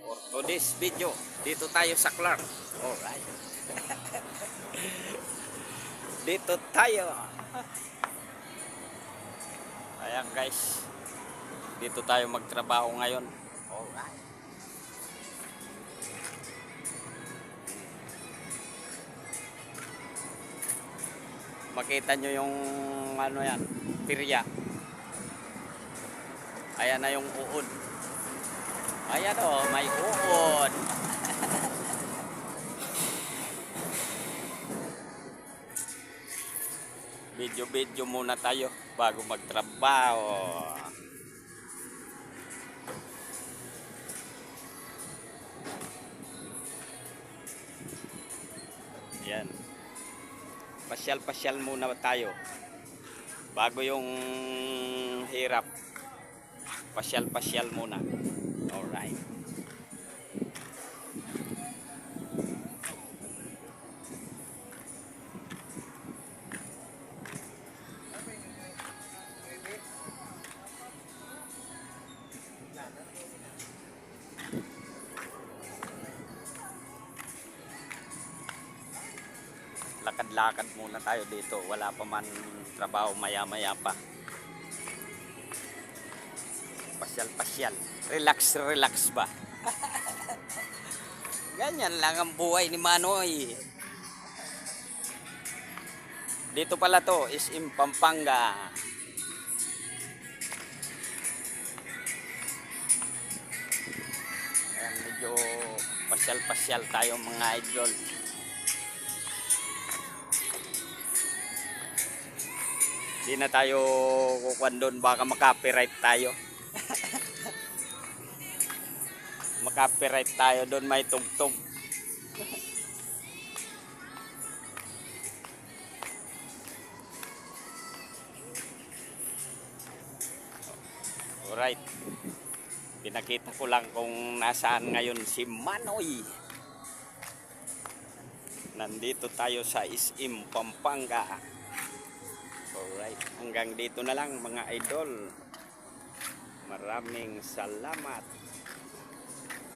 For today's video, dito tayo sa Clark. Alright. Dito tayo. Ayan guys. Dito tayo magtrabaho ngayon. Alright. Makita nyo yung ano yan, pirya. Ayan na yung uod. Ayan o, may uod. Video muna tayo bago magtrabaho. Yan. Pasyal muna tayo. Bago yung hirap. Pasyal muna. Alright. Lakad-lakad muna tayo dito. Wala pa man trabaho, maya-maya pa. Pasyal. Relax ba? Ganyan lang ang buhay ni Manoy. Dito pala to, is in Pampanga. Ayan, medyo pasyal tayo mga idol. Di na tayo kukuhan doon, baka makapiright tayo. Makapiright tayo doon, may tugtog. Alright. Pinakita ko lang kung nasaan ngayon si Manoy. Nandito tayo sa SM Pampanga. Alright, hanggang dito na lang mga idol. Maraming salamat.